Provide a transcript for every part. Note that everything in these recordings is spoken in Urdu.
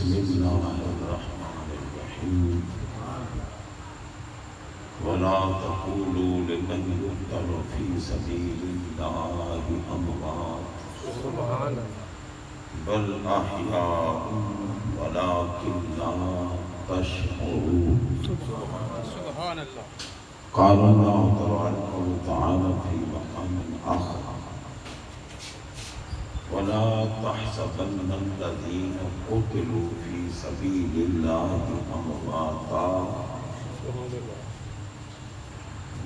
بسم اللہ الرحمن الرحیم ولا تقولوا لمن يقتل في سبيل الله أموات بل أحياء ولكن لا تشعرون سبحان اللہ. قال الله تبارك وتعالى في مقام آخر ولا تحسبن الذين قتلوا في سبيل الله أمواتا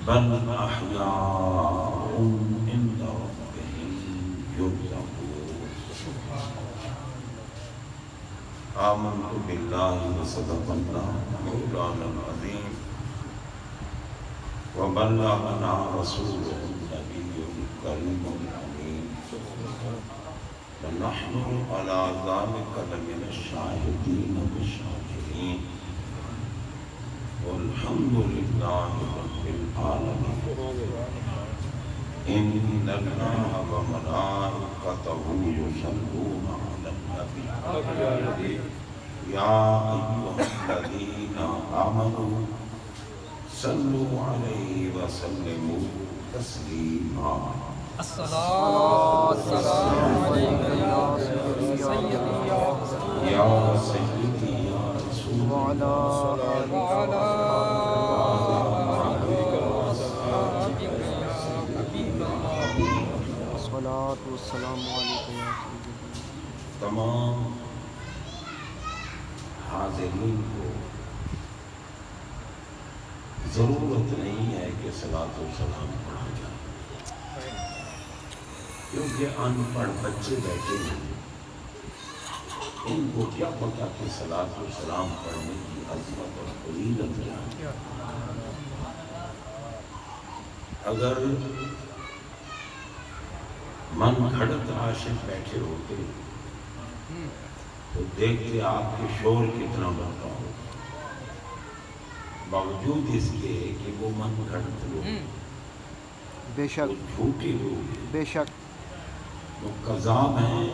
بل أحياء عند ربهم يرزقون آمنت بالله وصدق الله مولانا العظيم وبلغنا رسوله النبي الكريم الأمين ونحن على ذلك لمن الشاهدين والشاكرين والحمد لله رب العالمين. إن الله وملائكته يصلون على النبي يا أيها الذين آمنوا صلوا عليه وسلموا تسليما. السلام علیکم یا سیدی یا رسول تمام حاضرین کو ضرورت نہیں ہے کہ صلاۃ و سلام پڑھا جائے، کیونکہ ان پڑھ بچے بیٹھے ہیں، ان کو کیا پتا کہ صلاۃ و سلام پڑھنے کی عظمت اور فضیلت کیا ہے۔ اگر من گھڑت عاشق بیٹھے ہوتے تو دیکھتے آپ کے شور کتنا بڑھتا ہو، باوجود اس کے کہ وہ من گھڑت لوگ، بے شک وہ جھوٹے لوگ، بے شک وہ کذاب ہیں،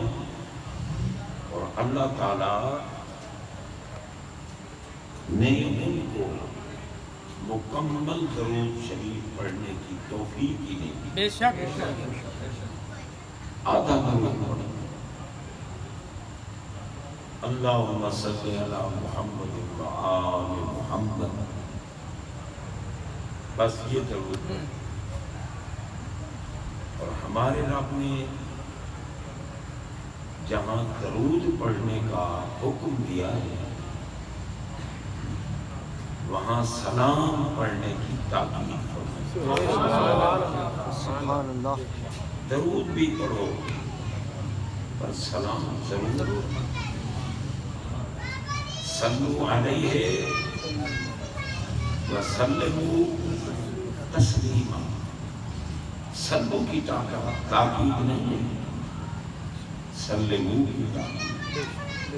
اور اللہ تعالیٰ نے ان کو مکمل درود شریف پڑھنے کی توفیق ہی نہیں دی۔ بے شک. آدھا درود پڑھیں، اللہم صلی علی محمد و آل محمد، بس یہ درود پڑھیں۔ اور ہمارے رب نے جہاں درود پڑھنے کا حکم دیا ہے وہاں سلام پڑھنے کی تاکید فرمائی۔ سبحان اللہ. درود بھی پڑھو پر سلام ضرور، صلو علیہ وسلموا تسلیما، صلو کی تاکید نہیں ہے، سلموا کی تاکید۔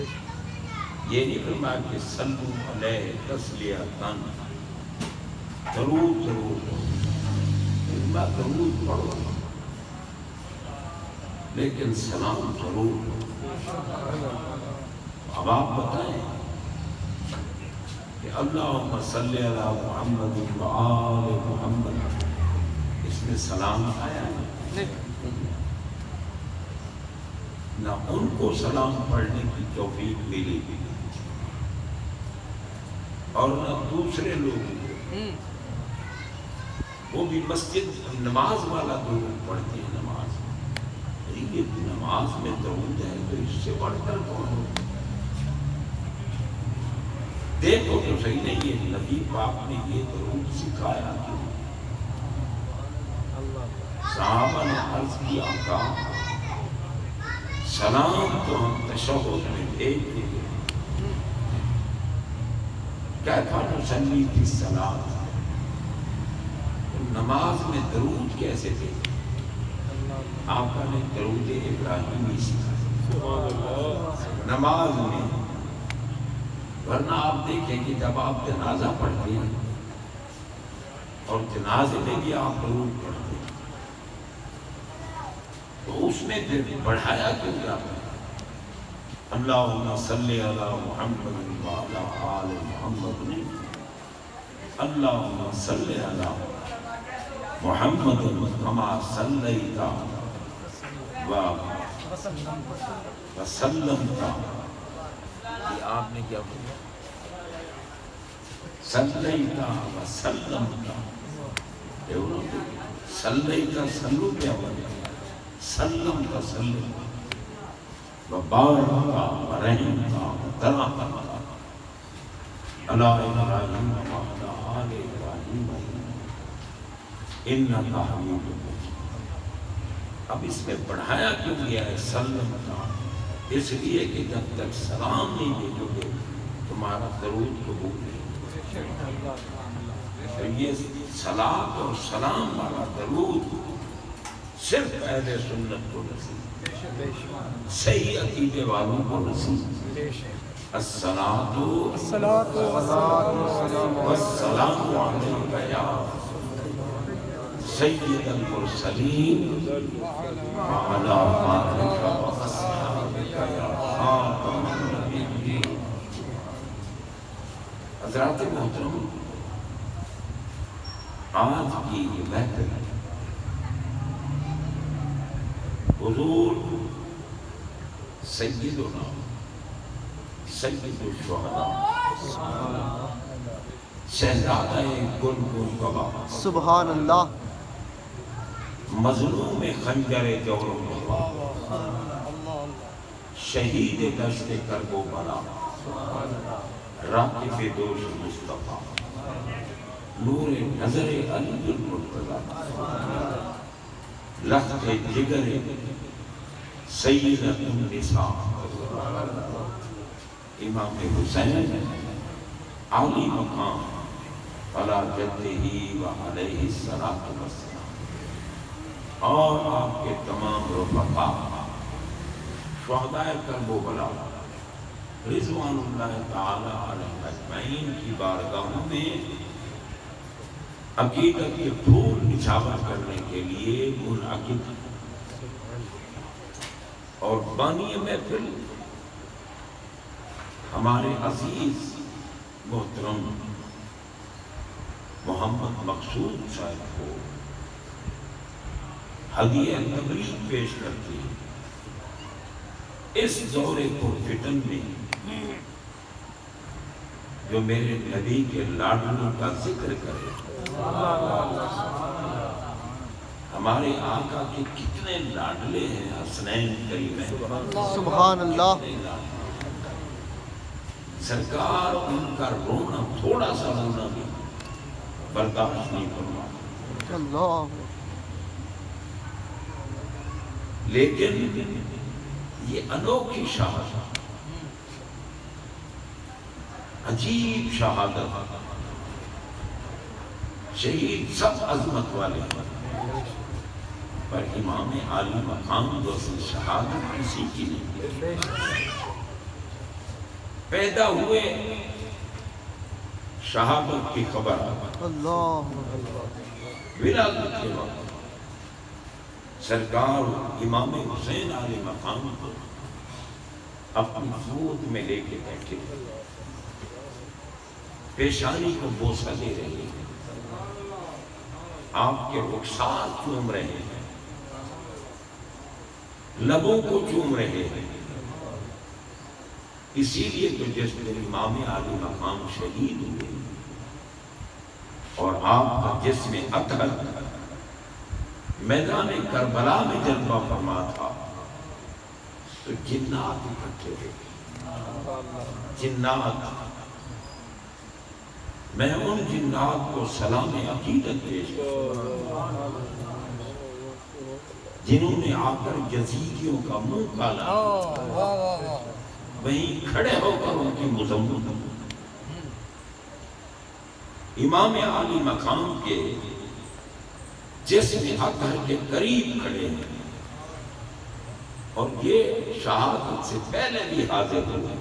یہ نہیں فرمایا کہ صلو علیہ تسلیتاً، درود ضرور فرمایا درود پڑھو لیکن سلام ضرور۔ اب آپ بتائیں کہ اللہم صلی علی محمد و آل محمد، اس میں سلام آیا ہے؟ نہ ان کو سلام پڑھنے کی توفیق ملی اور نہ دوسرے لوگوں کو، وہ بھی مسجد نماز والا درود پڑھتے ہیں۔ نماز میں درود ہے تو اس سے بڑھ کر کون ہو؟ دیکھو تو صحیح نہیں ہے، نبی پاک نے یہ درود سکھایا کیوں؟ صحابہ نے عرض کیا آقا سلام تو ہم تشہد میں بھیج دیں گے، کیفا نصلی فی الصلاۃ، نماز میں درود کیسے دیں؟ آقا نے درود ابراہیمی سکھایا نماز میں، ورنہ آپ دیکھیں کہ جب آپ جنازہ پڑھتے ہیں اور جنازے میں بھی آپ درود پڑھتے ہیں تو اس میں پھر بڑھایا کیوں جاتا ہے؟ اللہم صلی علی محمد وعلی آل محمد اللہم صلی علی محمد کما صلیت وسلمت. یہ آپ نے کیا بولا؟ صلیت وسلمت. صلیت سلو کیا بولا؟ سلم کا سلم وبارک ورحمت وترحمت علی ابراہیم وعلی آل ابراہیم انک حمید مجید. اب اس میں بڑھایا کیوں گیا ہے سلم کا؟ اس لیے کہ جب تک سلام نہیں بھیجو گے تمہارا درود قبول نہیں. تو یہ صلاۃ اور سلام والا درود صرف اہل سنت کو نصیب، صحیح عقیدے والوں کو نصیب. الصلاۃ والسلام علیک یا سید المرسلین وعلی آلک واصحابک یا خاتم النبیین. حضرات محترم، آج کی یہ محفل حضور سیدنا سید الشہداء شہزادہ گل گلگبہ سبحان اللہ. مظلوم خنجر جور و وبا، شہید دشت کرب و بلا، راکب دوش مصطفیٰ، نور نظر علی المرتضیٰ، لخت جگر سیدۃ النساء امام حسین عالی مقام علی جدہ و علیہ الصلاۃ والسلام، اور آپ کے تمام رفقا شہدائے کرب و بلا رضوان اللہ تعالی علیہ اجمعین کی بارگاہوں میں عقیدت کے پھول نچھاور کرنے کے لیے منعقد اور بانی محفل ہمارے عزیز محترم محمد مقصود صاحب کو ہدیہ تبریک پیش کرتی ہے. اس دور پرفتن میں جو میرے نبی کے لاڈلوں کا ذکر کرے، ہمارے آقا کے کتنے لاڈلے ہیں حسنین کریمین، سبحان اللہ. سرکار ان کا رونا تھوڑا سا رونا بھی برداشت نہیں کرنا، اللہ. لیکن یہ انوکھی شہادت، عجیب شہادت. شہید سب عظمت والے ہیں پر امام عالی مقام جیسی شہادت کسی کی نہیں. پیدا ہوئے شہادت کی خبر اللہ. ولادت کے وقت سرکار امام حسین علیہ مقام کو اپنی گود میں لے کے بیٹھے، پیشانی کو بوسہ دے رہے ہیں، آپ کے رخسار چوم رہے ہیں، لبوں کو چوم رہے ہیں. اسی لیے تو جس دن امام عالی مقام شہید ہوئے اور آپ کا جسم اطہر میدان کربلا میں جلوہ فرما تھا تو جنات اکٹھے ہوئے. جنات، میں ان جنات کو سلام عقیدت پیش کرتا جنہوں نے آ کر یزیدیوں کا منہ کالا، وہیں کھڑے ہو کر ان کی مذمت. امام عالی مقام کے جسم اطہر کے قریب کھڑے ہیں اور یہ شہادت سے پہلے بھی حاضر ہوئے.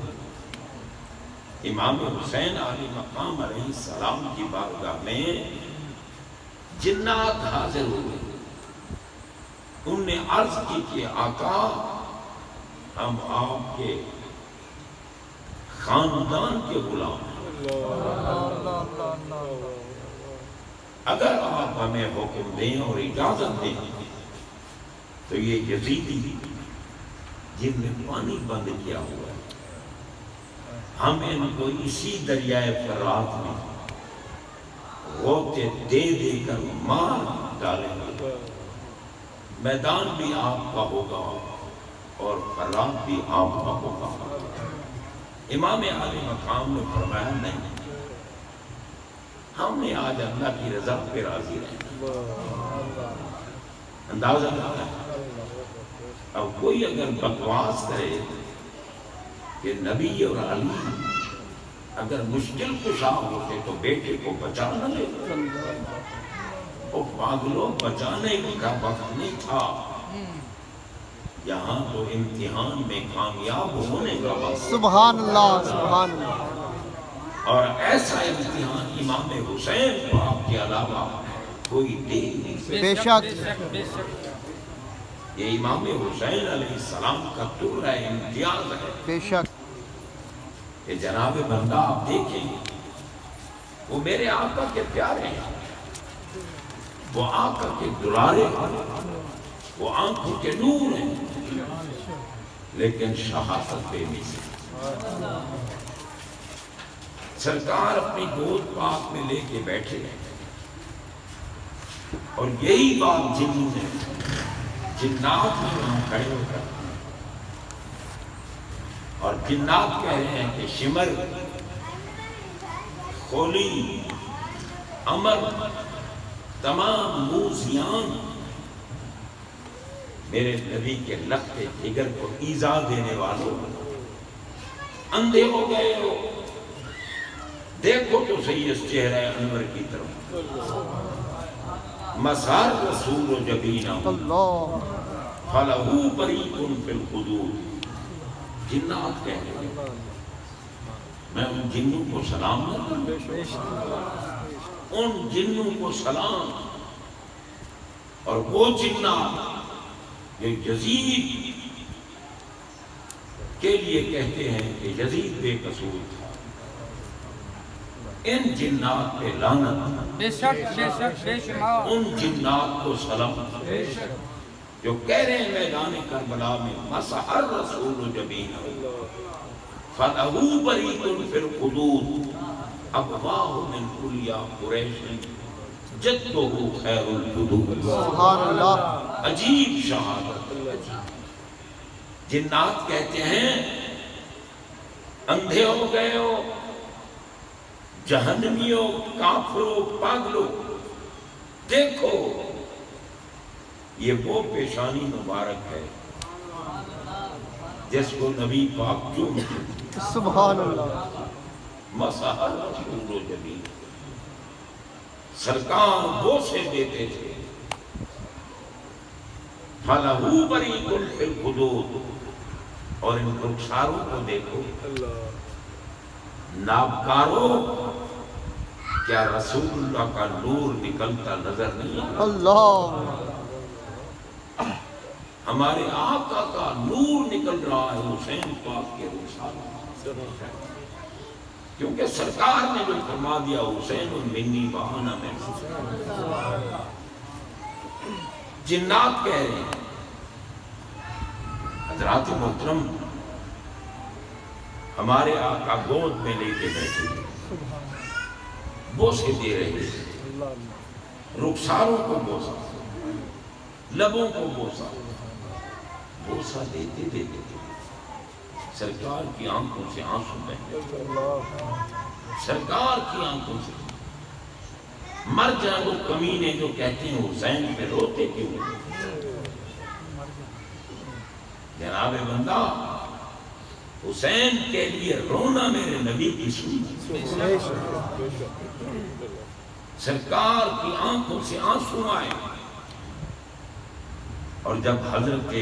امام حسین علیہ مقام علیہ السلام کی بارگاہ میں جنات حاضر ہوئے. ان نے عرض کی کہ آقا، ہم آپ کے خاندان کے غلام ہیں۔ اگر آپ ہمیں حکم دیں اور اجازت دیں تو یہ یزیدی جن نے پانی بند کیا ہوا ہے، ہم ان کو اسی دریائے فرات میں غوطے دے دے کر مار ڈالیں گے۔ میدان بھی آپ کا ہوگا اور فرات بھی آپ کا ہوگا۔ امام عالی مقام نے فرمایا نہیں، ہم نے آج اللہ کی رضا پہ راضی رہنا۔ اندازہ لگا ہے اب کوئی اگر بکواس کرے کہ نبی اور علی اگر مشکل کشا ہوتے تو بیٹے کو بچا نہ لے، وہ پاگلوں بچانے کا وقت نہیں تھا، یہاں تو امتحان میں کامیاب ہونے کا وقت۔ سبحان اللہ، سبحان اللہ۔ اور ایسا امتحان امام حسین پاک کے علاوہ کوئی دے نہیں سکتا۔ بے شک، یہ امام حسین علیہ السلام کا ترہ امتیاز ہے بے شک۔ کہ جناب بندہ آپ دیکھیں گے وہ میرے آقا کے پیارے ہیں، وہ آقا کے دلارے ہیں، وہ آنکھوں کے نور ہیں، لیکن شہادت بے مثل۔ سرکار اپنی گود پاک میں لے کے بیٹھے ہیں اور یہی بات جنوں نے جنات میں وہاں کھڑے ہو کر اور جنات کہہ رہے ہیں کہ شمر، خولی، امر، تمام موزیان میرے نبی کے لخت جگر کو ایذا دینے والوں، اندھے ہو گئے ہو، دیکھو تو صحیح اس چہرہ انور کی طرف، مسار رسول و جبینہ اللہ، فَلَهُ بَرِيقٌ فِي الْخُدُودِ۔ جنات کہہ رہے ہیں میں ان جنوں کو سلام نہ کروں، ان جنوں کو سلام، اور وہ جنات یہ یزید کے لیے کہتے ہیں کہ یزید بے قصور تھا، ان جنات پہ لعنت، بے شک بے شک بے شمار، ان جنات کو سلام جو کہہ رہے ہیں میدان کربلا میں مسح الرسول جبینہ فَلَهُ بَرِيقٌ فِي الْخُدُودِ أَبْوَاهُ مِنْ كُلِّ قُرَيْشٍ جَدُّهُ خَيْرُ الْجُدُودِ۔ سبحان اللہ۔ عجیب شہادت، جنات کہتے ہیں اندھے ہو گئے ہو، جہنمیوں، کافروں، پاگلوں، دیکھو یہ وہ پیشانی مبارک ہے جس کو نبی پاک چومتے، سبحان اللہ۔ مسح الرسول جبینہ، سرکار بوسے دیتے تھے، فَلَهُ بَرِيقٌ فِي الْخُدُودِ، اور ان رخساروں کو دیکھو، نابکاروں، کیا رسول اللہ کا نور نکلتا نظر نہیں؟ اللہ، ہمارے آقا کا نور نکل رہا ہے حسین پاک کے رخساروں، کیونکہ سرکار نے جو فرما دیا حسین منی وَأَنَا مِنْهُ۔ جنات کہہ رہے ہیں حضرات محترم، ہمارے آقا گود میں لے کے بیٹھے، بوسے دے رہے ہیں، رخساروں کو بوسا، لبوں کو بوسا، بوسا دیتے دیتے سرکار کی آنکھوں سے آنسو بہے، سرکار کی آنکھوں سے۔ مر جائیں وہ کمینے جو کہتے ہیں حسین پہ روتے کیوں؟ جناب بندہ، حسین کے لیے رونا میرے نبی کی سنت، سرکار کی آنکھوں سے آنسو آئے، اور جب حضرت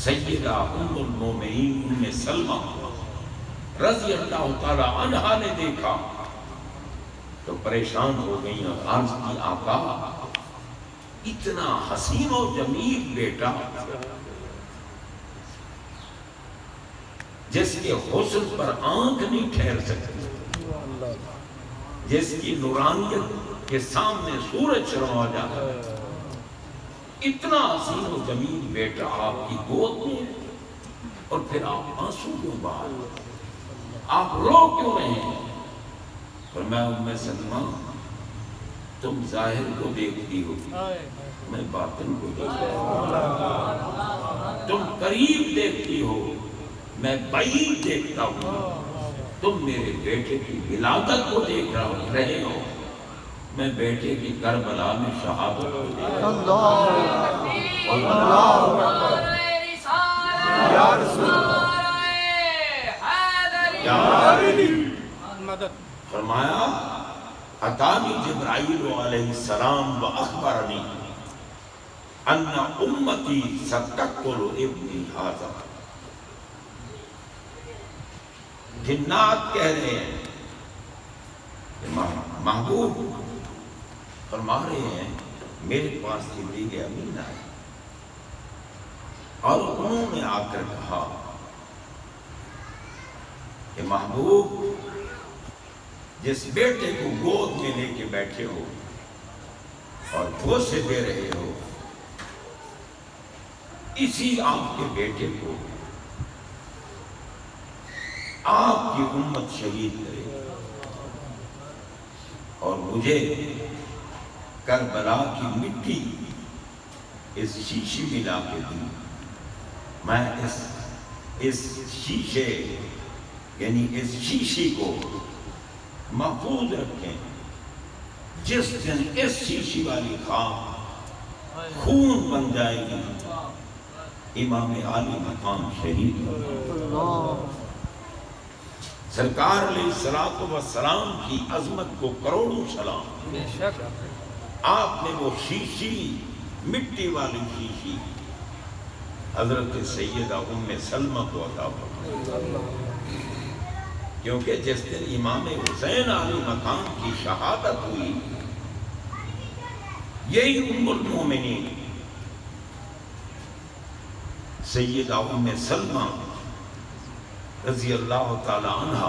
سیدہ ام المومنین ام سلمہ رضی اللہ تعالی عنہا نے دیکھا تو پریشان ہو گئی اور عرض کی آقا اتنا حسین و جمیل بیٹا جس کے حسن پر آنکھ نہیں ٹھہر سکتی، جس کی نورانیت کے سامنے سورج شرما جاتا ہے، اتنا حسین و جمیل بیٹا آپ کی گود میں ہے، اور پھر آپ آنسو کیوں بہا رہے ہیں؟ آپ رو کیوں رہے ہیں؟ فرمایا ام سلمہ تم ظاہر کو دیکھتی ہو، میں باطن کو دیکھتا ہوں، تم قریب دیکھتی ہو، میں بعید دیکھتا ہوں، تم میرے بیٹے کی ولادت کو دیکھ رہے ہو، میں بیٹے کی کربلا میں شہادت کو دیکھ رہا ہوں۔ فرمایا اتانی جبرائیل علیہ السلام و اخبرنی ان امتی ستقتل ابنی ھذا، جنات کہہ رہے ہیں محبوب فرما رہے ہیں میرے پاس جبریل امین آئے اور انہوں نے آ کر کہا کہ محبوب جس بیٹے کو گود میں لے کے بیٹھے ہو اور بوسے دے رہے ہو، اسی آپ کے بیٹے کو آپ کی امت شہید کرے اور مجھے کربلا کی مٹی اس شیشے میں لا کے دی، میں اس شیشے یعنی اس شیشے کو محفوظ رکھیں، جس دن اس شیشے والی خاک خون بن جائے گی امام عالی مقام شہید ہو۔ سرکار علیہ الصلوۃ والسلام کی عظمت کو کروڑوں سلام۔ آپ نے وہ شیشی مٹی والی شیشی حضرت سیدہ ام سلمہ کو عطا فرمائی، کیونکہ جس دن امام حسین علیہ مقام کی شہادت ہوئی، یہی ام المومنین سیدہ ام سلمہ رضی اللہ تعالی عنہ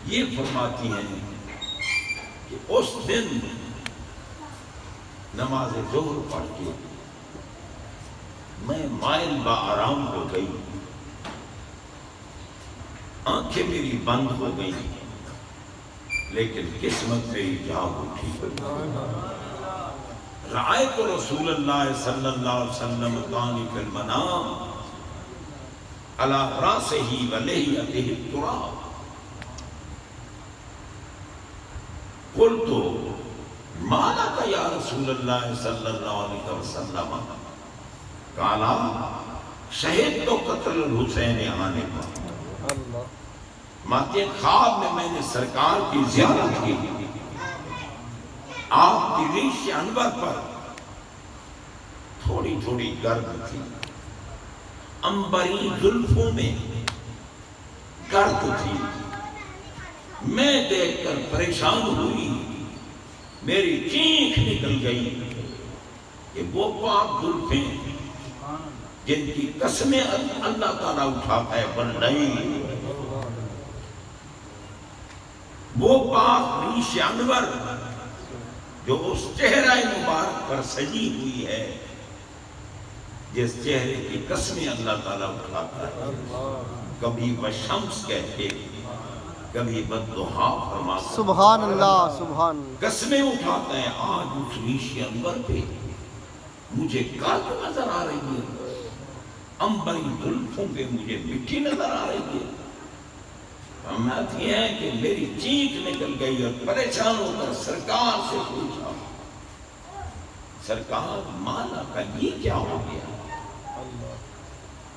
یہ فرماتی ہیں کہ اس دن نماز ظہر پڑھ کے میں مائل با آرام ہو گئی، آنکھیں میری بند ہو گئی، لیکن قسمت میری جاگ اٹھی۔ رأیت رسول اللہ صلی اللہ علیہ وسلم کان فی المنام علی راسہ و لحیتہ التراب، قلت ما لک یا رسول اللہ صلی اللہ علیہ وسلم، قالا شہدت قتل الحسین آنے کا۔ ماتے خواب میں نے سرکار کی زیارت کی، آپ کی ریش انور پر تھوڑی تھوڑی گرد تھی، عنبری زلفوں میں گرد تھی، میں دیکھ کر پریشان ہوئی، میری چینخ نکل گئی کہ وہ پاک زلفیں جن کی قسمیں اللہ تعالیٰ اٹھاتا ہے بن رہی، وہ پاک ریش انور جو اس چہرہ مبارک پر سجی ہوئی ہے، جس چہرے کی قسمیں اللہ تعالیٰ اٹھاتا ہے، کبھی بشمس کہتے کبھی بددہا فرماتا، سبحان اللہ سبحان اللہ، قسمیں اٹھاتا ہے۔ آج اس ریش انور پہ مجھے گرد نظر آ رہی ہے، عنبری زلفوں پہ مجھے مٹی نظر آ رہی ہے، فرماتی یہ ہے کہ میری چینخ نکل گئی اور پریشان ہو کر سرکار سے پوچھا، سرکار مالا کا یہ کیا ہو گیا؟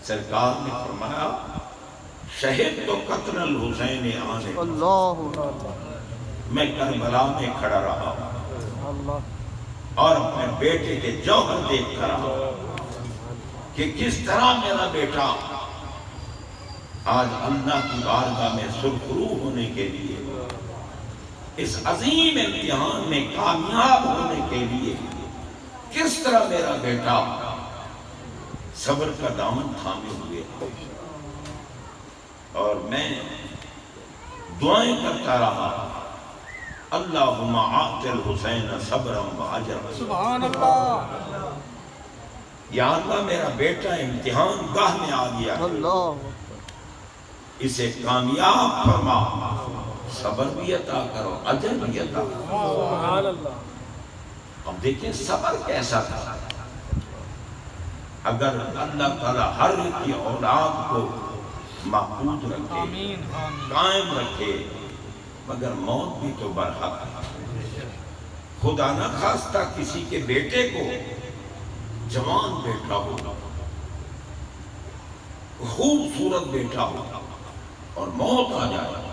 سرکار نے فرمایا شہد تو قتل الحسین آنے، اللہ میں کربلا میں کھڑا رہا اور اپنے بیٹے کے جوہر دیکھتا رہا کہ کس طرح میرا بیٹا آج اللہ کی بارگاہ میں سرخرو ہونے کے لیے، اس عظیم امتحان میں کامیاب ہونے کے لیے کس طرح میرا بیٹا صبر کا دامن تھامے ہوئے، اور میں دعائیں کرتا رہا، اللہم آت الحسین صبرا واجرا، سبحان اللہ، یا اللہ میرا بیٹا امتحان گاہ میں آ گیا ہے، اللہ اسے کامیاب فرما، صبر بھی عطا کرو، اجر بھی عطا کرو۔ سبحان اللہ، اب دیکھیں صبر کیسا تھا۔ اگر اللہ تعالیٰ ہر کی اولاد کو محفوظ رکھے، آمین آمین، قائم رکھے، مگر موت بھی تو برحق ہے۔ خدا نہ خواستہ کسی کے بیٹے کو جوان بیٹا ہو، خوبصورت بیٹا ہو اور موت آ جائے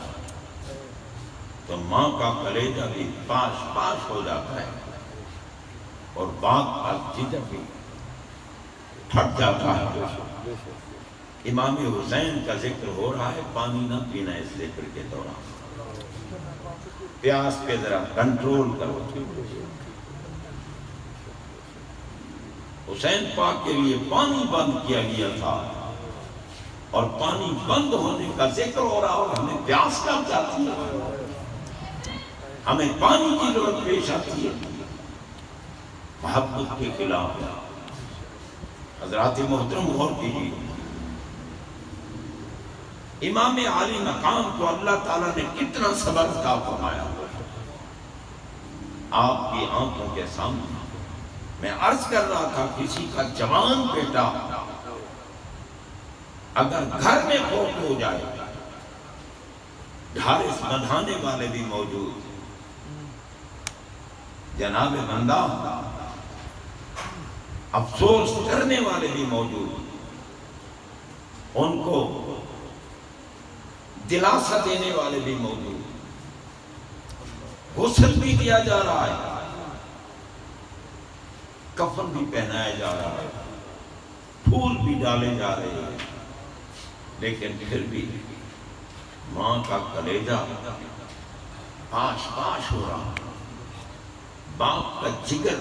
تو ماں کا کلیجہ بھی پاش پاش ہو جاتا ہے اور باپ کا جگر بھی پھٹ جاتا ہے۔ امام حسین کا ذکر ہو رہا ہے، پانی نہ پینا اس ذکر کے دوران، پیاس پہ ذرا کنٹرول کرو۔ حسین پاک کے لیے پانی بند کیا گیا تھا اور پانی بند ہونے کا ذکر ہو رہا اور ہمیں پیاس کب جاتی ہے، ہمیں پانی کی ضرورت پیش آتی ہے۔ محبت کے خلاف حضرات محترم غور کیجیے، امام عالی مقام کو اللہ تعالیٰ نے کتنا صبر عطا فرمایا۔ آپ کی آنکھوں کے سامنے میں عرض کر رہا تھا، کسی کا جوان بیٹا اگر گھر میں فوت ہو جائے، ڈھارس بندھانے والے بھی موجود، جناب بندہ افسوس کرنے والے بھی موجود، ان کو دلاسا دینے والے بھی موجود، غسل بھی دیا جا رہا ہے، کفن بھی پہنایا جا رہا ہے، پھول بھی ڈالے جا رہے ہیں، لیکن پھر بھی ماں کا کلیجہ پاش پاش ہو رہا ہے، باپ کا جگر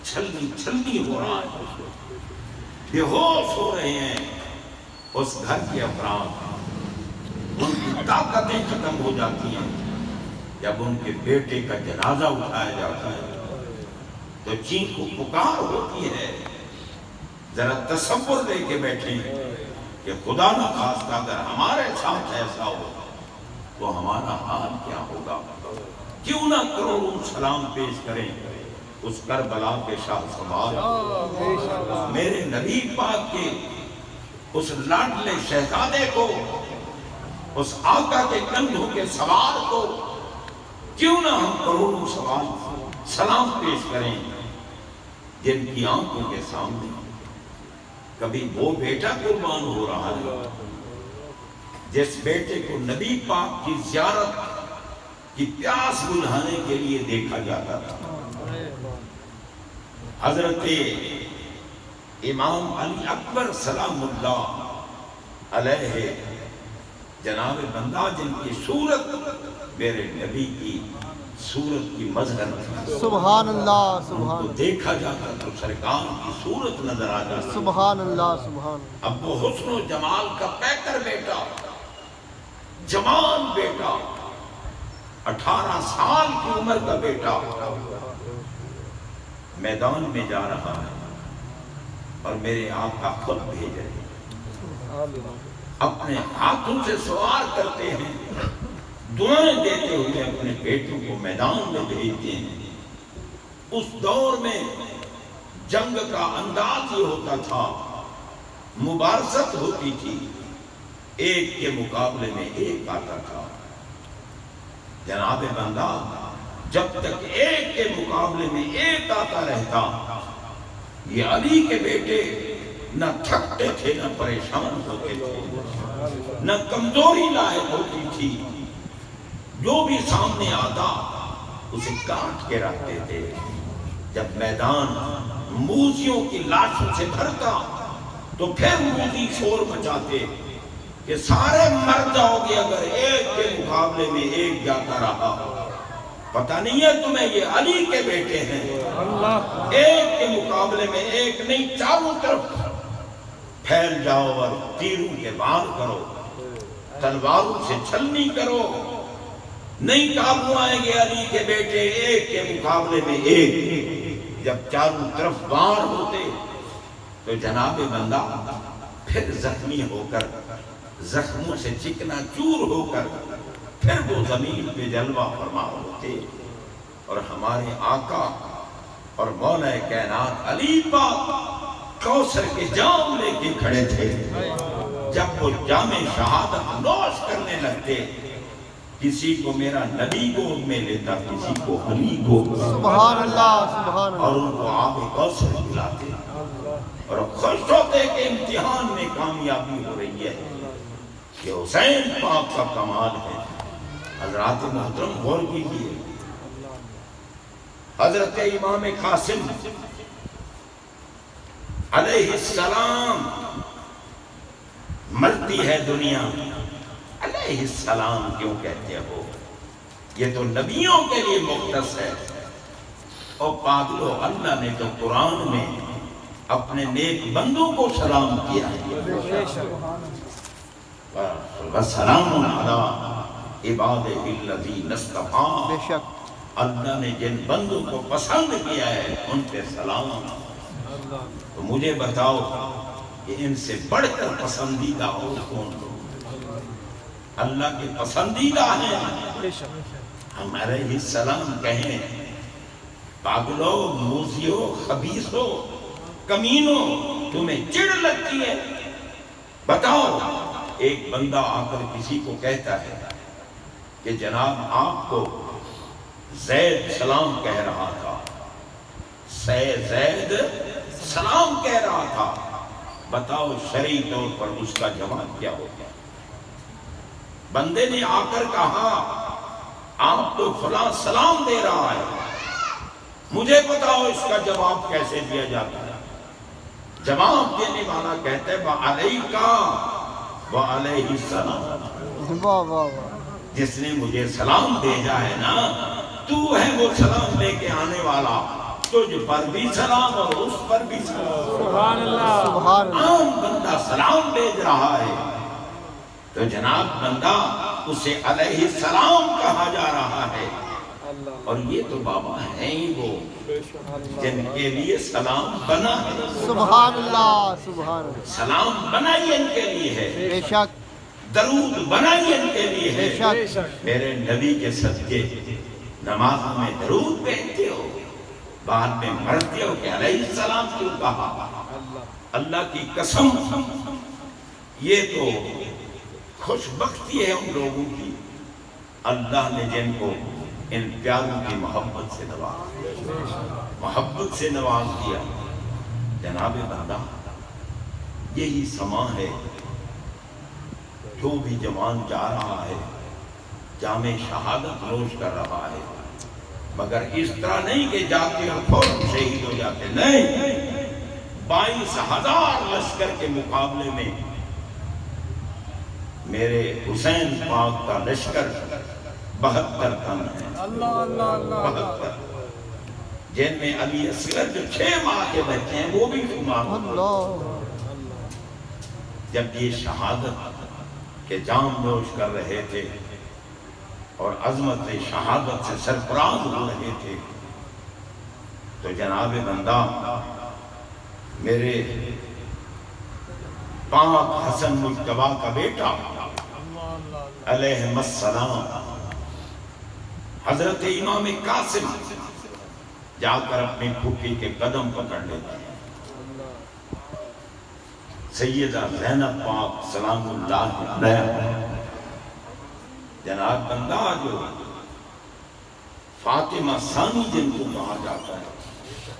چھلنی چھلنی ہو رہا ہے، بے ہوش ہو رہے ہیں اس گھر کے افراد، ان کی طاقتیں ختم ہو جاتی ہیں۔ جب ان کے بیٹے کا جنازہ اٹھایا جاتا ہے تو چیخ و پکار ہوتی ہے۔ ذرا تصور لے کے بیٹھیں کہ خدا نہ خواستہ اگر ہمارے ساتھ ایسا ہو تو ہمارا حال کیا ہوگا۔ کیوں نہ کروڑوں سلام پیش کریں اس کربلا کے شاہ سوار، میرے نبی پاک کے اس لاڈلے شہزادے کو، اس آقا کے کندھوں کے سوار کو، کیوں نہ ہم کروڑوں سلام پیش کریں جن کی آنکھوں کے سامنے کبھی وہ بیٹا قربان ہو رہا ہے جس بیٹے کو نبی پاک کی زیارت کی پیاس بجھانے کے لیے دیکھا جاتا تھا۔ حضرت امام علی اکبر سلام اللہ علیہ، جناب بندہ جن کی صورت میرے نبی کی صورت کی مظہر تھی، سبحان اللہ ان سبحان کو دیکھا جاتا تو سرکار کی صورت نظر آ جاتی۔ سبحان اللہ سبحان اب وہ حسن و جمال کا پیکر بیٹا، جوان بیٹا، 18 سال کی عمر کا بیٹا میدان میں جا رہا ہے اور میرے آقا خود بھیج رہے ہیں، اپنے ہاتھوں سے سوار کرتے ہیں، دعائیں دیتے ہوئے اپنے بیٹوں کو میدان میں بھیجتے ہیں۔ اس دور میں جنگ کا انداز یہ ہوتا تھا، مبارزت ہوتی تھی، ایک کے مقابلے میں ایک آتا تھا۔ جناب بندہ جب تک ایک کے مقابلے میں ایک آتا رہتا، یہ علی کے بیٹے نہ تھکتے تھے نہ پریشان ہوتے تھے، نہ کمزوری لاحق ہوتی تھی، جو بھی سامنے آتا اسے کاٹ کے رکھتے تھے۔ جب میدان موذیوں کی لاشوں سے بھرتا تو پھر موذی شور مچاتے کہ سارے مر جاؤ گے اگر ایک کے مقابلے میں ایک جاتا رہا۔ پتہ نہیں ہے تمہیں یہ علی کے بیٹے ہیں، ایک کے مقابلے میں ایک نہیں، چاروں طرف پھیل جاؤ اور تیروں کے وار کرو۔ تلواروں سے چھلنی کرو، نہیں قابو آئیں گے علی کے بیٹے ایک کے مقابلے میں ایک۔ جب چاروں طرف وار ہوتے تو جناب بندہ پھر زخمی ہو کر، زخموں سے چکنا چور ہو کر پھر وہ زمین پہ جلوہ فرما ہوتے، اور ہمارے آقا اور مولا کائنات علی پاک کوثر کے جام لے کے کھڑے تھے۔ جب وہ جام شہادت نوش کرنے لگتے، کسی کو میرا نبی گود میں لیتا، کسی کو علی گود میں، سبحان اللہ سبحان اور اللہ۔ ان کو آب کوثر پلاتے اور خوش ہوتے کہ امتحان میں کامیابی ہو رہی ہے، کہ حسین پاک کا کمال ہے۔ حضرات محترم غور کیجیے، حضرت امام قاسم علیہ السلام مرتی ہے دنیا، علیہ السلام کیوں کہتے ہو؟ یہ تو نبیوں کے لیے مختص ہے۔ اور پاگلو، اللہ نے تو قرآن میں اپنے نیک بندوں کو سلام کیا ہے، وَسَلَامٌ عَلَىٰ عِبَادِهِ الَّذِينَ بے اصْطَفَىٰ۔ شک اللہ نے جن بندوں کو پسند کیا ہے ان پہ سلام۔ تو مجھے بتاؤ کہ ان سے بڑھ کر پسندیدہ اور کون ہو؟ اللہ کے پسندیدہ ہیں، ہمارے ہی سلام کہیں۔ پاگلو، موذیو، خبیثو، کمینو، تمہیں چڑ لگتی ہے؟ بتاؤ، ایک بندہ آ کر کسی کو کہتا ہے کہ جناب آپ کو زید سلام کہہ رہا تھا، زید سلام کہہ رہا تھا، بتاؤ شرعی طور پر اس کا جواب کیا ہوگا؟ بندے نے آ کر کہا آپ کو فلاں سلام دے رہا ہے، مجھے بتاؤ اس کا جواب کیسے دیا جاتا ہے؟ جواب دینے والا کہتا ہے وَعَلَيْكَ وَعَلَيْهِ السَّلَامُ۔ واہ واہ واہ۔ جس نے مجھے سلام بھیجا ہے نا، تو ہے وہ سلام لے کے آنے والا، تجھ پر بھی سلام اور اس پر بھی سلام۔ سبحان اللہ۔ سبحان اللہ۔ عام بندہ سلام بھیج رہا ہے تو جناب بندہ اسے علیہ السلام کہا جا رہا ہے، اور یہ تو بابا ہیں ہی وہ جن کے لیے سلام بنا ہے۔ سبحان اللہ سبحان اللہ۔ سلام بنا ہی ان کے لیے ہے، بے شک درود بنا ہی ان کے لیے بے ہے۔ شک۔ میرے نبی کے صدقے نمازوں میں درود پہنتے ہو، بعد میں مرتے ہو کہ علیہ السلام کیوں کہا؟ اللہ کی قسم، یہ تو خوش بختی ہے ان لوگوں کی، اللہ نے جن کو ان پیاروں کی محبت سے نواز دیا۔ جناب بندہ، یہی سما ہے، جو بھی جوان جا رہا ہے جامع شہادت نوش کر رہا ہے، مگر اس طرح نہیں کہ جاتے اور فوراً شہید ہو جاتے، نہیں، 22,000 لشکر کے مقابلے میں میرے حسین پاک کا لشکر 72 تن ہے، 72، جن میں علی اصغر جو 6 ماہ کے بچے ہیں وہ بھی شمار ہوتے ہیں۔ اللہ۔ جب یہ شہادت کے جام نوش کر رہے تھے اور عظمت شہادت سے سرفراز ہو رہے تھے، تو جناب بندہ میرے پاک حسن مجتبیٰ کا بیٹا علیہ السلام حضرت امام قاسم جا کر اپنی پھوپھی کے قدم پکڑ لیتے ہیں۔ سیدہ زینب پاک سلام اللہ علیہا، جناب بندہ جو فاطمہ ثانی جن کو کہا جاتا ہے،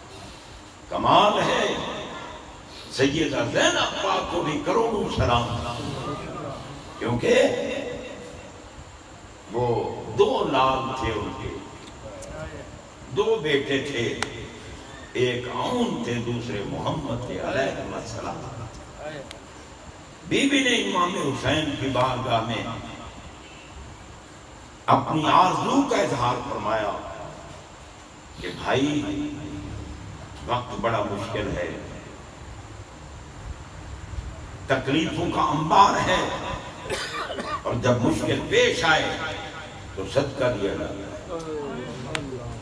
کمال ہے، سیدہ زینب پاک کو بھی کروڑوں سلام، کیونکہ وہ 2 لال تھے، ان کے 2 بیٹے تھے، ایک عون تھے، دوسرے محمد تھے علیہ السلام۔ بی بی نے امام حسین کی بارگاہ میں اپنی آرزو کا اظہار فرمایا کہ بھائی وقت بڑا مشکل ہے، تکلیفوں کا انبار ہے، اور جب مشکل پیش آئے تو صدقہ دیا جاتا ہے.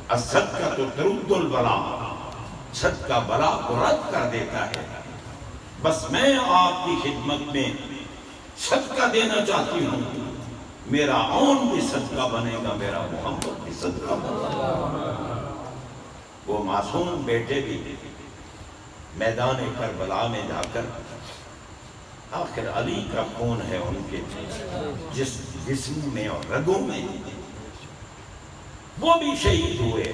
الصدقہ تو ترد البلا، صدقہ بلا کو رد کر دیتا ہے. بس میں آپ کی خدمت میں صدقہ دینا چاہتی ہوں. میرا اون بھی صدقہ بنے گا، میرا محمد بھی صدقہ بنے گا. وہ معصوم بیٹے بھی میدان کربلا میں جا کر، آخر علی کا خون ہے ان کے جسم میں اور رگوں میں، وہ بھی شہید ہوئے.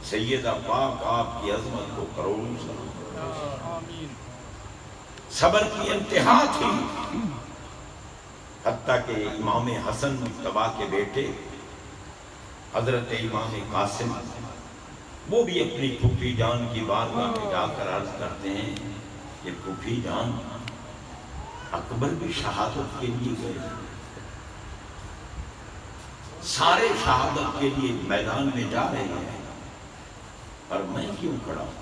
سیدہ پاک آپ کی عظمت کو کروڑوں سلام. صبر کی انتہا تھی، حتیٰ کہ امام حسن مجتبیٰ کے بیٹے حضرت امام قاسم، وہ بھی اپنی پھوپھی جان کی بارگاہ میں جا کر عرض کرتے ہیں کہ پھوپھی جان، اکبر بھی شہادت کے لیے گئے، سارے شہادت کے لیے میدان میں جا رہے ہیں، اور میں کیوں کھڑا ہوں؟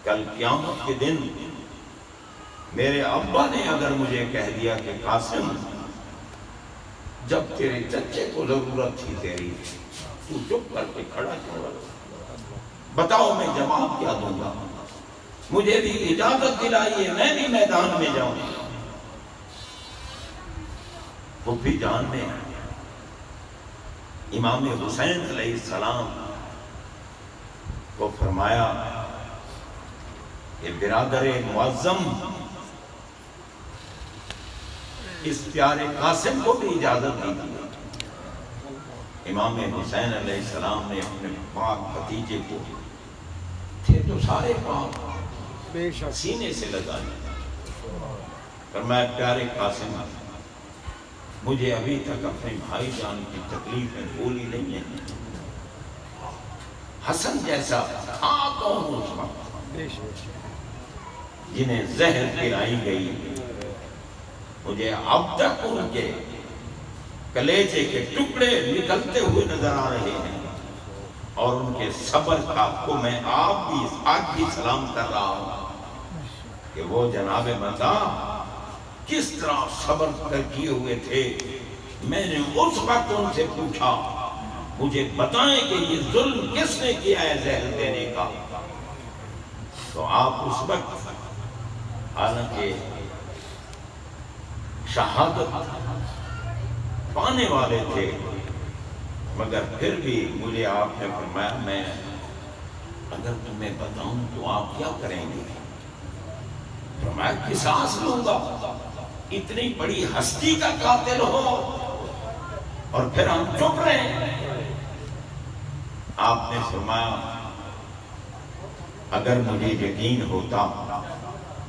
کل قیامت کے دن میرے ابا نے اگر مجھے کہہ دیا کہ قاسم، جب تیرے چچے کو ضرورت تھی تیری، تو چپ کر کے کھڑا کیوں رہا؟ بتاؤ میں جواب کیا دوں گا؟ مجھے بھی اجازت دلائیے، میں بھی میدان میں جاؤں. پھوپھی جان نے امام حسین علیہ السلام کو فرمایا کہ برادر معظم، اس پیارے قاسم کو بھی اجازت دیجیے. امام حسین علیہ السلام نے اپنے پاک بھتیجے کو، تھے تو سارے پاک، سینے سے لگا لیا. فرمایا پیارے قاسم، مجھے ابھی تک اپنے بھائی جان کی تکلیفیں بھولی نہیں ہیں. حسن جیسا تھا کون اس وقت جنہیں زہر پلائی گئی؟ مجھے اب تک ان کے کلیجے کے ٹکڑے نکلتے ہوئے نظر آ رہے ہیں، اور ان کے صبر کو میں آج بھی سلام کر رہا ہوں کہ وہ جناب مدہ کس طرح صبر کر کیے ہوئے تھے. میں نے اس وقت ان سے پوچھا مجھے بتائیں کہ یہ ظلم کس نے کیا ہے زہر دینے کا؟ تو آپ اس وقت حالانکہ شہادت پانے والے تھے، مگر پھر بھی مجھے آپ نے فرمایا میں اگر تمہیں بتاؤں تو آپ کیا کریں گے؟ فرمایا قصاص لوں گا. اتنی بڑی ہستی کا قاتل ہو اور پھر ہم چپ رہے. آپ نے فرمایا اگر مجھے یقین ہوتا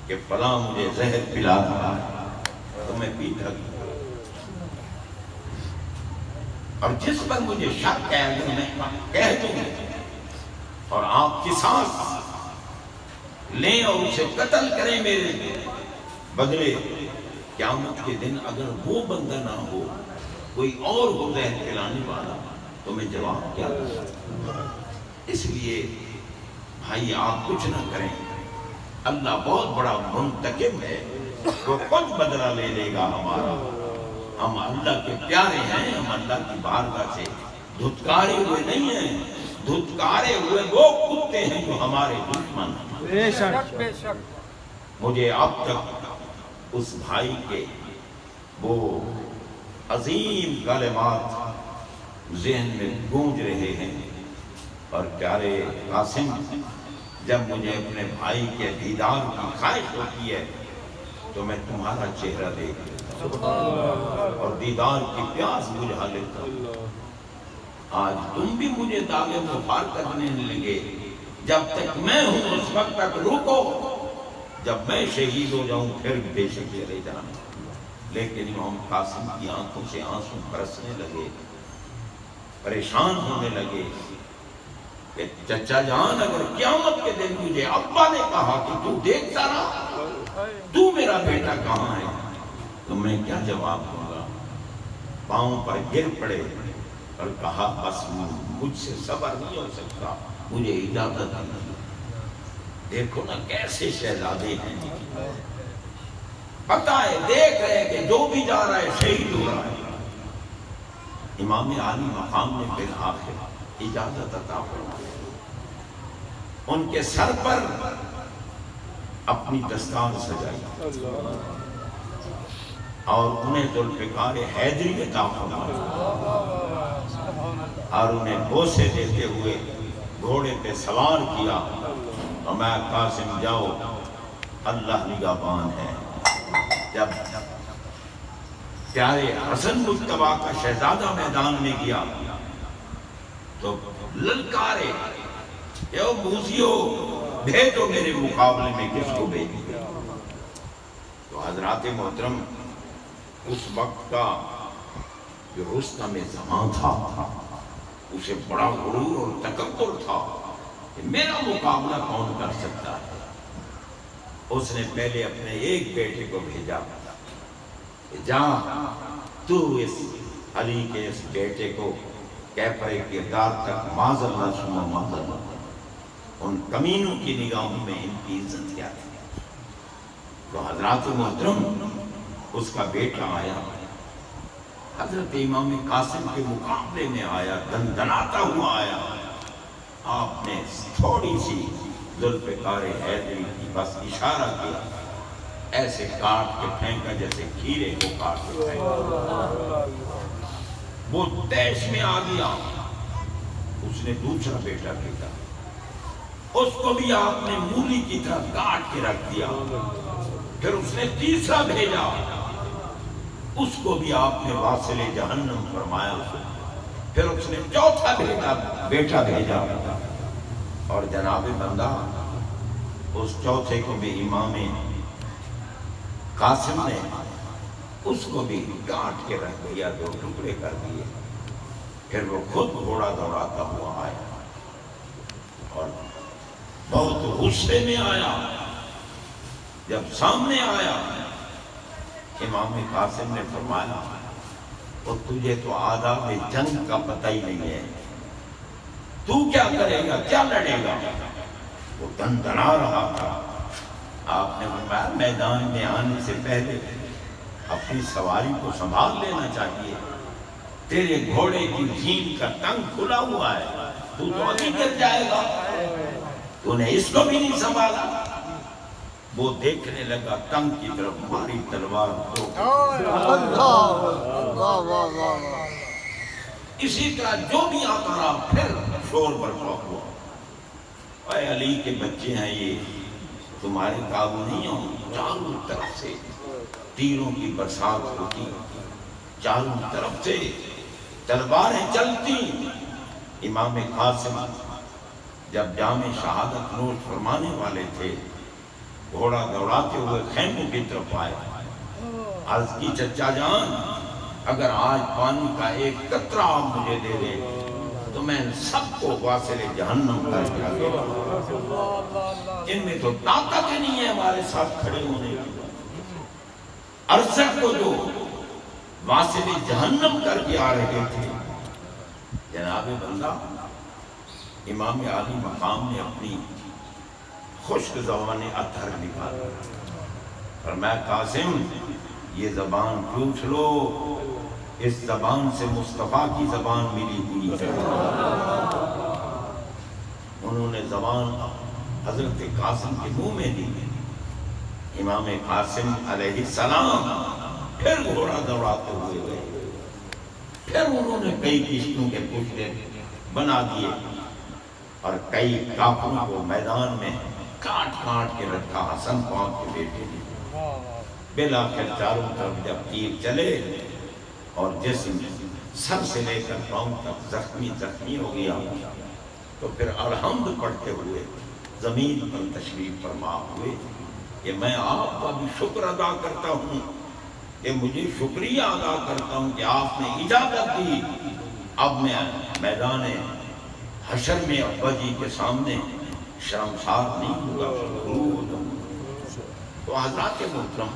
کہ فلاں مجھے زہر پلا رہا تو میں پیتا بھی، اور جس پر مجھے شک ہے اگر میں کہہ دوں اور آپ قصاص لیں اور اسے قتل کریں میرے بدلے، قیامت کے دن اگر وہ بندہ نہ ہو، کوئی اور ہو زہر پلانے والا، تو میں جواب کیا دوں؟ اس لیے بھائی آپ کچھ نہ کریں، اللہ بہت بڑا منتقم ہے، وہ خود بدلہ لے لے گا ہمارا. ہم اللہ کے پیارے ہیں، ہم اللہ کی بارگاہ سے دھتکارے ہوئے نہیں ہیں. دھتکارے ہوئے وہ کتے ہیں جو ہمارے دشمن ہیں. بے شک بے شک. مجھے اب تک اس بھائی کے وہ عظیم کلمات ذہن میں گونج رہے ہیں. اور پیارے قاسم، جب مجھے اپنے بھائی کے دیدار کی خواہش ہوتی ہے تو میں تمہارا چہرہ دیکھ لیتا ہوں اور دیدار کی پیاس بجھا لیتا ہوں. آج تم بھی مجھے داغے غبار کرنے لگے. جب تک میں ہوں اس وقت تک رکو، جب میں شہید ہو جاؤں پھر بے شک چلے جانا. لیکن امام قاسم کی آنکھوں سے آنسو برسنے لگے، پریشان ہونے لگے کہ چچا جان اگر قیامت کے دن مجھے ابا نے کہا کہ تو دیکھتا رہا، تو میرا بیٹا کہاں ہے، تو میں کیا جواب دوں گا؟ پاؤں پر گر پڑے اور کہا بس مجھ سے صبر نہیں ہو سکتا، مجھے اجازت نہیں. دیکھو نا کیسے شہزادے ہیں. پتہ ہے، دیکھ رہے کہ جو بھی جا رہا ہے شہید ہو رہا ہے۔ امام عالی مقام نے بالآخر اجازت عطا فرمائی، ان کے سر پر اپنی دستار سجائی اور انہیں ذوالفقار حیدری عطا فرمائی اور انہیں بوسے دیتے ہوئے گھوڑے پہ سوار کیا اور میں قاسم جاؤ، اللہ نگہبان ہے۔ جب پیارے حسن مجتبیٰ کا شہزادہ میدان میں گیا تو للکارے، اے موسیو بھیجو میرے مقابلے میں کس کو بھیجی گئی؟ تو حضرات محترم، اس وقت کا جو رستم زمان تھا اسے بڑا غرور اور تکبر تھا کہ میرا مقابلہ کون کر سکتا ہے۔ اس نے پہلے اپنے ایک بیٹے کو بھیجا کہ جا تو اس علی کے اس بیٹے کو کیفر کردار تک معاذ اللہ ثم معاذ اللہ، ان کمینوں کی نگاہوں میں ان کی عزت کیا تھی۔ تو حضرات محترم، اس کا بیٹا آیا، حضرت امام قاسم کے مقابلے میں آیا، دندناتا ہوا آیا۔ آپ نے تھوڑی سی ذوالفقار حیدری کی بس اشارہ کیا، ایسے کاٹ کے پھینکا جیسے کھیرے کو کاٹ کے پھینکا۔ وہ تیش میں آ گیا۔ اس نے دوسرا بیٹا بھیجا، اس کو بھی آپ نے مولی کی طرح کاٹ کے رکھ دیا۔ پھر اس نے تیسرا بھیجا، اس کو بھی آپ نے واصل جہنم فرمایا۔ پھر اس نے چوتھا بیٹا بھیجا، اور جناب بندہ اس چوتھے کو بھی امام قاسم نے اس کو بھی کاٹ کے رکھ دیا، دو ٹکڑے کر دیے۔ پھر وہ خود گھوڑا دوڑاتا ہوا آیا اور بہت غصے میں آیا۔ جب سامنے آیا، امام قاسم نے فرمایا اور تجھے تو آداب جنگ کا پتہ ہی نہیں ہے، تو کیا کرے گا، کیا لڑے گا؟ وہ دندنا رہا تھا۔ آپ نے فرمایا میدان میں آنے سے پہلے اپنی سواری کو سنبھال لینا چاہیے، تیرے گھوڑے کی جھین کا ٹنگ کھلا ہوا ہے، تو ابھی گر جائے گا، تو نے اس کو بھی نہیں سنبھالا۔ وہ دیکھنے لگا ٹنگ کی طرف، ماری تلوار تو اسی طرح جو بھی آتا رہا پھر شور برپا ہوا۔ اے علی کے بچے ہیں یہ، تمہارے قابو نہیں ہوں۔ چاروں طرف سے تیروں کی برسات ہوتی، چاروں طرف سے تلواریں چلتی۔ امام قاسم جب جام شہادت نوش فرمانے والے تھے، گھوڑا دوڑاتے ہوئے خیموں کی طرف آئے، عرض کی چچا جان، اگر آج پانی کا ایک قطرہ آپ مجھے دے دیں تو میں ان سب کو واصل جہنم کر کے آگے ان میں تو طاقت ہی نہیں ہے ہمارے ساتھ کھڑے ہونے کی۔ ارسد کو جو واصل جہنم کر کے آ رہے تھے، جناب بندہ امام عالی مقام نے اپنی خشک زبان اطہر نکالا، فرمایا قاسم یہ زبان پوچھ لو، اس زبان سے مصطفیٰ کی زبان ملی ہوئی ہے۔ انہوں نے زبان حضرت قاسم کے منہ میں دی۔ امام قاسم علیہ السلام پھر گھوڑا دوڑاتے ہوئے گئے، پھر انہوں نے کئی کشتوں کے پشتے بنا دیے اور کئی کافروں کو میدان میں کاٹ کاٹ کے رکھا، حسن پاک کے بیٹے نے۔ بالآخر چاروں طرف جب تیر چلے اور جسم سر سے لے کر پاؤں تک زخمی ہو گیا، تو پھر الحمد پڑھتے ہوئے زمین پر تشریف فرما ہوئے کہ میں آپ کا بھی شکر ادا کرتا ہوں، کہ مجھے شکریہ ادا کرتا ہوں کہ آپ نے اجازت دی، اب میں میدان حشر میں ابا جی کے سامنے شرمسار نہیں ہوگا، غرور ہوں۔ تو حضرات محترم،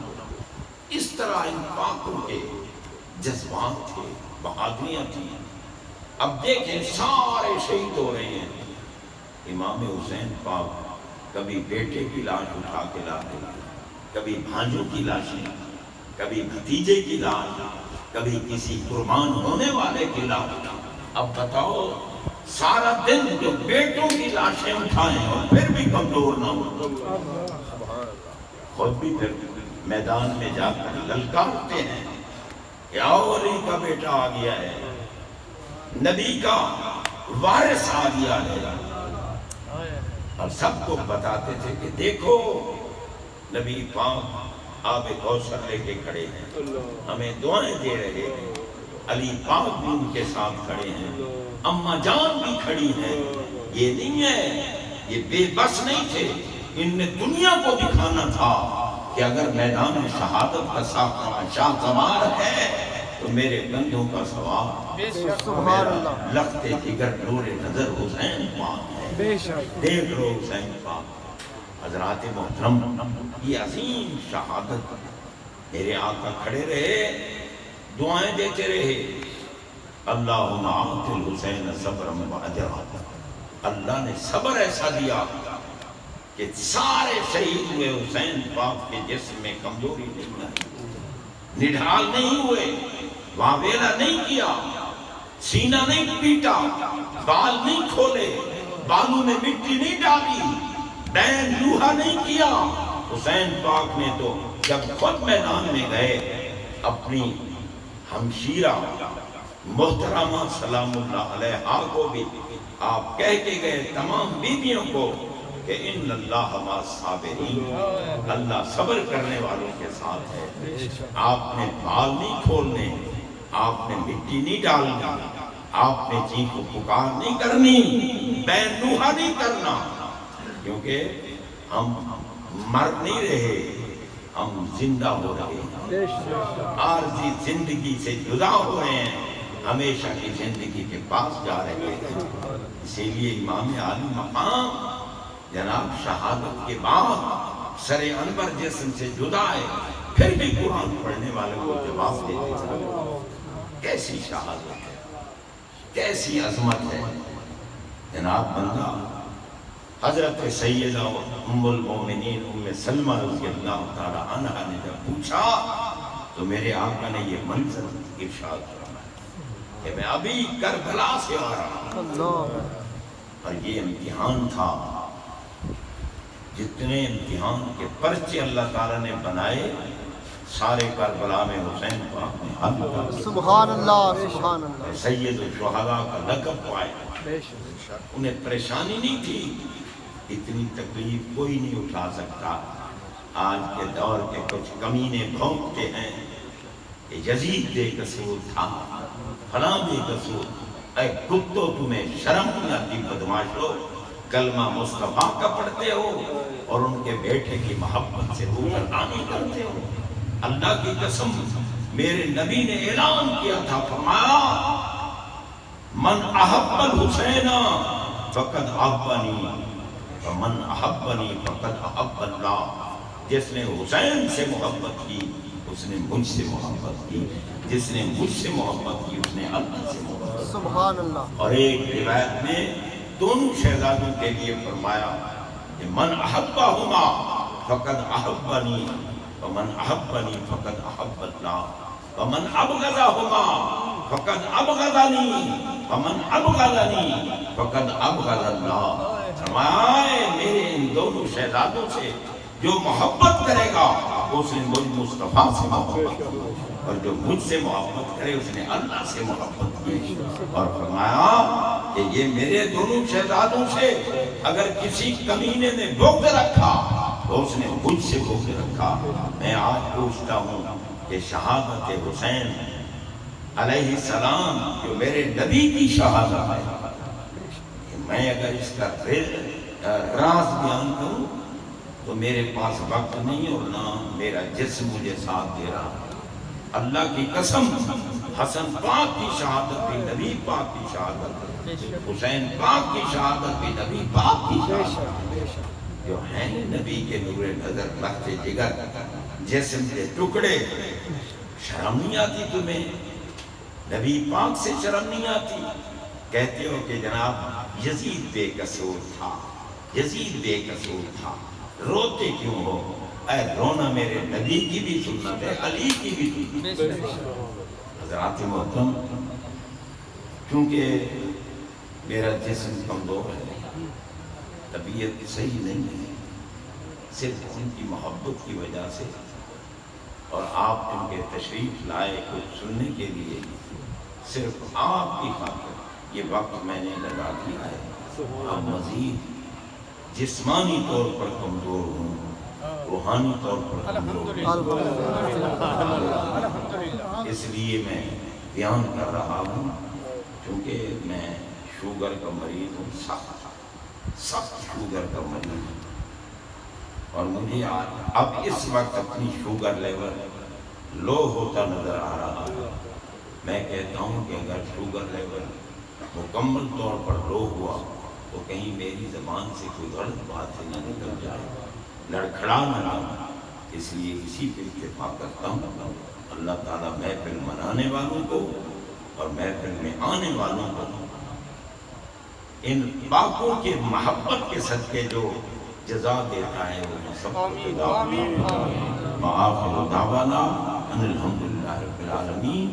اس طرح ان پاکوں کے جذبات تھے، بہادریاں تھیں۔ اب دیکھیں سارے شہید ہو رہے ہیں، امام حسین پاک کبھی بیٹے کی لاش اٹھا کے لاتے، کبھی بھانجوں کی لاشیں، کبھی بھتیجے کی لاش، کبھی کسی قربان ہونے والے کی لاش۔ اب بتاؤ سارا دن جو بیٹوں کی لاشیں اٹھائیں اور پھر بھی کمزور نہ ہو، خود بھی پھر میدان میں جا کر للکارتے ہیں کہ آؤ علی کا بیٹا آ گیا ہے، نبی کا وارث آ گیا ہے، اور سب کو بتاتے تھے کہ دیکھو نبی پاک آب کوثر لے کے کھڑے ہیں، ہمیں دعائیں دے رہے ہیں، علی پاک بھی ان کے ساتھ کھڑے ہیں، اماں جان بھی کھڑی ہیں۔ یہ نہیں ہے، یہ بے بس نہیں تھے، ان نے دنیا کو دکھانا تھا کہ اگر میدان میں شہادت کا شاہ سوار ہے تو میرے بندوں کا سوار سبحان اللہ۔ لخت جگر نور نظر حسین پاک ہے، بے شک دیکھ لو حسین پاک۔ حضرات محترم، یہ عظیم شہادت، میرے آقا کھڑے رہے، دعائیں دیتے رہے، اللہم آت الحسین صبرا و اجرا۔ اللہ نے صبر ایسا دیا کہ سارے شہید ہوئے حسین پاک کے جسم میں کمزوری نہیں آئی، نڈھال نہیں ہوئے، واویلا نہیں کیا، سینہ نہیں پیٹا، بال نہیں کھولے، بالوں میں مٹی نہیں ڈالی، بین لوہا نہیں کیا۔ حسین پاک نے تو جب خود میدان میں گئے، اپنی ہمشیرہ محترمہ سلام اللہ علیہا کو بھی آپ کہہ کے گئے، تمام بیویوں کو، کہ ان اللہ مع الصابرین، اللہ صبر کرنے والوں کے ساتھ ہے۔ آپ نے بال نہیں کھولنے، آپ نے مٹی نہیں ڈالنی، آپ نے چیخ و پکار نہیں کرنی، بے نوحہ نہیں کرنا، کیونکہ ہم مر نہیں رہے، ہم زندہ ہو رہے ہیں، عارضی زندگی سے جدا ہو رہے ہیں، ہمیشہ کی زندگی کے پاس جا رہے ہیں۔ اسی لیے امام عالی مقام جناب شہادت کے بعد سر انور جسم سے جدا ہے، پھر بھی قرآن پڑھنے والے کو جواب دیتے ہیں۔ کیسی شہادت ہے، کیسی عظمت ہے جناب۔ بندہ حضرت سیدہ ام المومنین ام سلمہ رضی اللہ تعالی عنہا نے جب پوچھا تو میرے آقا نے یہ منظر ارشاد فرمایا کہ میں ابھی کربلا سے آ رہا ہوں، اور یہ امتحان تھا، جتنے امتحان کے پرچے اللہ تعالیٰ نے بنائے سارے کربلا میں حسین پاک نے حل کر۔ سبحان اللہ، سبحان اللہ۔ سید الشہداء کا لقب پائے، انہیں پریشانی نہیں تھی، اتنی تکلیف کوئی نہیں اٹھا سکتا۔ آج کے دور کے کچھ کمینے بھونکتے ہیں کہ یزید بے قصور تھا، فلاں بے قصور۔ اے کتو تمہیں شرم نہیں آتی بدماشو، کلمہ مصطفیٰ کا پڑھتے ہو اور ان کے بیٹے کی محبت سے روگردانی کرتے ہو۔ اللہ کی قسم، میرے نبی نے اعلان کیا تھا، فرمایا من احب الحسین فقد احبنی ومن احبنی فقد احب اللہ۔ جس نے حسین سے محبت کی اس نے مجھ سے محبت کی، جس نے مجھ سے محبت کی اس نے اللہ سے محبت کی۔ سبحان اللہ۔ اور ایک روایت میں دونوں شہزادوں کے لیے فرمایا کہ من احبہما فقد احبنی ومن احبنی فقد احب اللہ ومن ابغضہما فقد ابغضنی ومن ابغضنی فقد ابغض اللہ۔ فرمایا میرے ان دونوں شہزادوں سے جو محبت کرے گا اس نے مجھ مصطفیٰ سے محبت کی، اور جو مجھ سے محبت کرے اس نے اللہ سے محبت کی۔ اور فرمایا کہ یہ میرے دونوں شہزادوں سے اگر کسی کمینے نے بغض رکھا تو اس نے مجھ سے بغض رکھا۔ میں آج پوچھتا ہوں کہ شہادت حسین علیہ السلام جو میرے نبی کی شہادت ہے، میں اگر اس کا راز بیان کروں تو میرے پاس وقت نہیں اور نہ میرا جسم مجھے ساتھ دے رہا۔ اللہ کی قسم، حسن پاک کی شہادت بھی نبی پاک کی شہادت، حسین پاک کی شہادت بھی نبی پاک کی شہادت، جو ہیں نبی کے نور نظر لخت جگر جسم کے ٹکڑے۔ شرم نہیں آتی تمہیں؟ نبی پاک سے شرم نہیں آتی؟ کہتے ہو کہ جناب یزید بے قصور تھا، یزید بے قصور تھا، روتے کیوں ہو؟ اے رونا میرے نبی کی بھی سنت ہے، علی کی بھی سنت ہے۔ حضرات محترم، کیونکہ میرا جسم کمزور ہے، طبیعت صحیح نہیں ہے، صرف ان کی محبت کی وجہ سے، اور آپ کیونکہ تشریف لائے کچھ سننے کے لیے، صرف آپ کی خاطر یہ وقت میں نے لگا دیا ہے۔ اب مزید جسمانی طور پر کمزور ہوں، روحانی طور پر کمزور ہوں، اس لیے میں بیان کر رہا ہوں، کیونکہ میں شوگر کا مریض ہوں، سخت شوگر کا مریض ہوں، اور مجھے اب اس وقت اپنی شوگر لیول لو ہوتا نظر آ رہا ہے۔ میں کہتا ہوں کہ اگر شوگر لیول مکمل طور پر لو ہوا تو کہیں میری زبان سے کوئی غلط بات سے نہ نکل جائے، لڑکھڑا نہ جاؤں، اس لیے اسی پہ اتفاق کرتا ہوں۔ اللہ تعالیٰ محفل منانے والوں کو اور محفل میں آنے والوں کو ان پاکوں کے محبت کے صدقے جو جزا دیتا ہے وہ سب کو جزا دے۔ وآخر دعوانا ان الحمدللہ رب العالمین۔